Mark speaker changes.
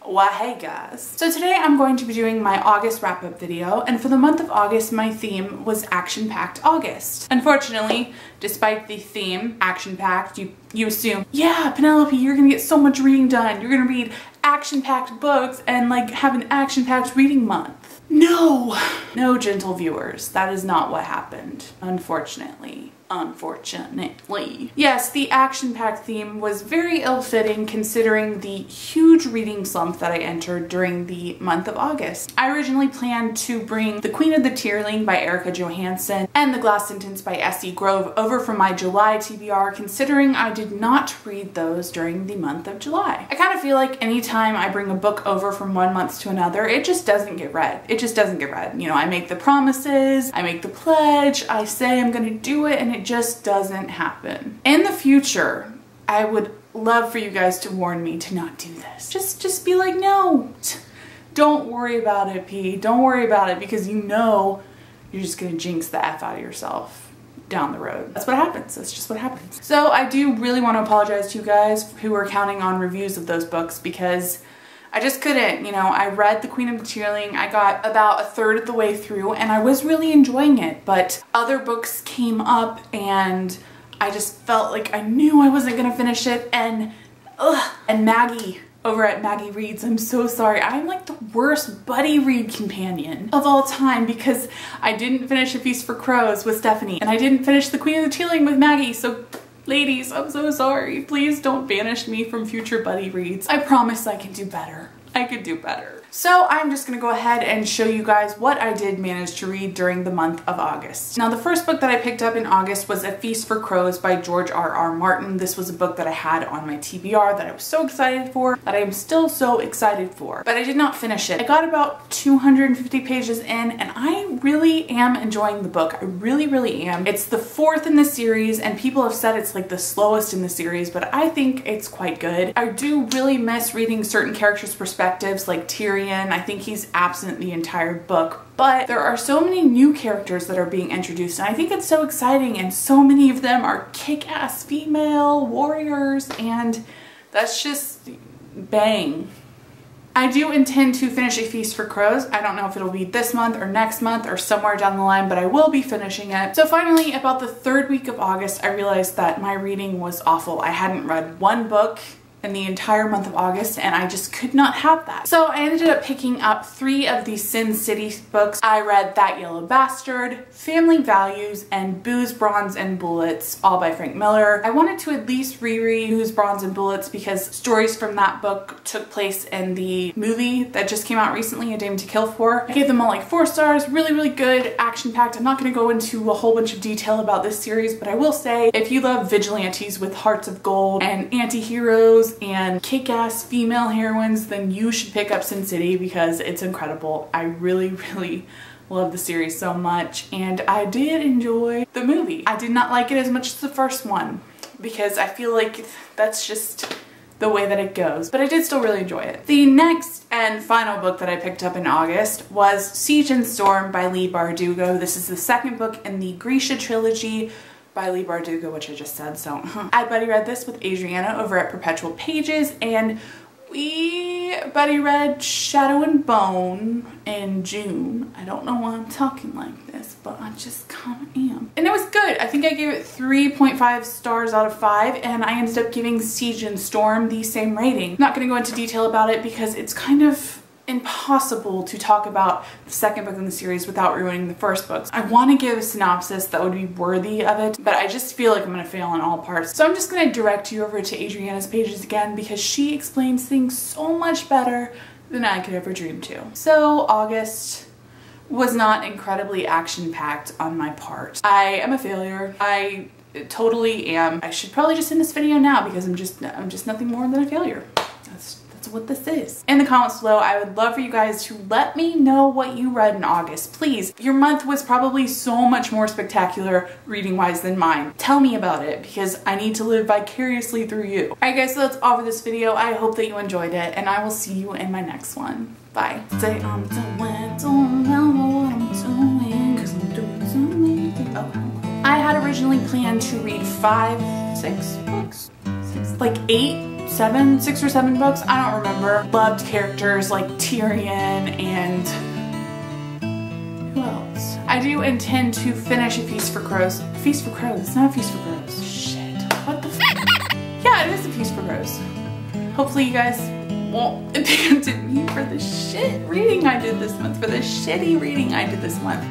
Speaker 1: Why hey guys. So today I'm going to be doing my August wrap-up video, and for the month of August my theme was action-packed August. Unfortunately, despite the theme, action-packed, you assume, yeah, Penelope, you're gonna get so much reading done. You're gonna read action-packed books and like have an action-packed reading month. No, gentle viewers, that is not what happened, unfortunately. Yes, the action-packed theme was very ill-fitting considering the huge reading slump that I entered during the month of August. I originally planned to bring The Queen of the Tearling by Erica Johansson and The Glass Sentence by S.E. Grove over for my July TBR, considering I did not read those during the month of July. I kind of feel like anytime I bring a book over from one month to another, it just doesn't get read. It just doesn't get read. You know, I make the promises, I make the pledge, I say I'm gonna do it, and it just doesn't happen. In the future, I would love for you guys to warn me to not do this. Just be like, no, don't worry about it, P. Don't worry about it, because you know you're just gonna jinx the F out of yourself down the road. That's what happens. That's just what happens. So I do really want to apologize to you guys who were counting on reviews of those books, because I just couldn't. You know, I read The Queen of the Tearling, I got about a third of the way through and I was really enjoying it, but other books came up and I just felt like I knew I wasn't gonna finish it, and Maggie over at Maggie Reads, I'm so sorry. I'm like the worst buddy read companion of all time because I didn't finish A Feast for Crows with Stephanie and I didn't finish The Queen of the Tearling with Maggie, so ladies, I'm so sorry. Please don't banish me from future buddy reads. I promise I can do better. I could do better. So I'm just gonna go ahead and show you guys what I did manage to read during the month of August. Now, the first book that I picked up in August was A Feast for Crows by George R.R. Martin. This was a book that I had on my TBR that I was so excited for, that I am still so excited for, but I did not finish it. I got about 250 pages in and I really am enjoying the book. I really am. It's the fourth in the series and people have said it's like the slowest in the series, but I think it's quite good. I do really miss reading certain characters' perspectives like Tyrion. I think he's absent the entire book, but there are so many new characters that are being introduced and I think it's so exciting, and so many of them are kick-ass female warriors and that's just bang. I do intend to finish A Feast for Crows. I don't know if it'll be this month or next month or somewhere down the line, but I will be finishing it. So finally, about the third week of August, I realized that my reading was awful. I hadn't read one book in the entire month of August and I just could not have that. So I ended up picking up 3 of the Sin City books. I read That Yellow Bastard, Family Values, and Booze, Bronze, and Bullets, all by Frank Miller. I wanted to at least reread Booze, Bronze, and Bullets because stories from that book took place in the movie that just came out recently, A Dame to Kill For. I gave them all like 4 stars, really good, action-packed. I'm not gonna go into a whole bunch of detail about this series, but I will say if you love vigilantes with hearts of gold and anti-heroes and kick-ass female heroines, then you should pick up Sin City because it's incredible. I really love the series so much, and I did enjoy the movie. I did not like it as much as the first one because I feel like that's just the way that it goes, but I did still really enjoy it. The next and final book that I picked up in August was Siege and Storm by Leigh Bardugo. This is the second book in the Grisha trilogy by Leigh Bardugo, which I just said, so I buddy read this with Adriana over at Perpetual Pages, and we buddy read Shadow and Bone in June. I don't know why I'm talking like this, but I just kind of am. And it was good. I think I gave it 3.5 stars out of 5, and I ended up giving Siege and Storm the same rating. I'm not gonna go into detail about it because it's kind of impossible to talk about the second book in the series without ruining the first books. I want to give a synopsis that would be worthy of it, but I just feel like I'm going to fail in all parts. So I'm just going to direct you over to Adriana's pages again because she explains things so much better than I could ever dream to. So August was not incredibly action-packed on my part. I am a failure. I totally am. I should probably just end this video now because I'm just nothing more than a failure. That's what this is. In the comments below, I would love for you guys to let me know what you read in August. Please, your month was probably so much more spectacular reading wise than mine. Tell me about it because I need to live vicariously through you. Alright guys, so that's all for this video. I hope that you enjoyed it and I will see you in my next one. Bye. Say I'm doing, don't know what I'm doing, 'cause I'm doing something. Oh. I had originally planned to read 5, 6 books, like 8 6 or 7 books, I don't remember. Loved characters like Tyrion and who else? I do intend to finish A Feast for Crows. A Feast for Crows, it's not A Feast for Crows. Shit, what the f? Yeah, it is A Feast for Crows. Hopefully you guys won't abandon me for the shit reading I did this month, for the shitty reading I did this month.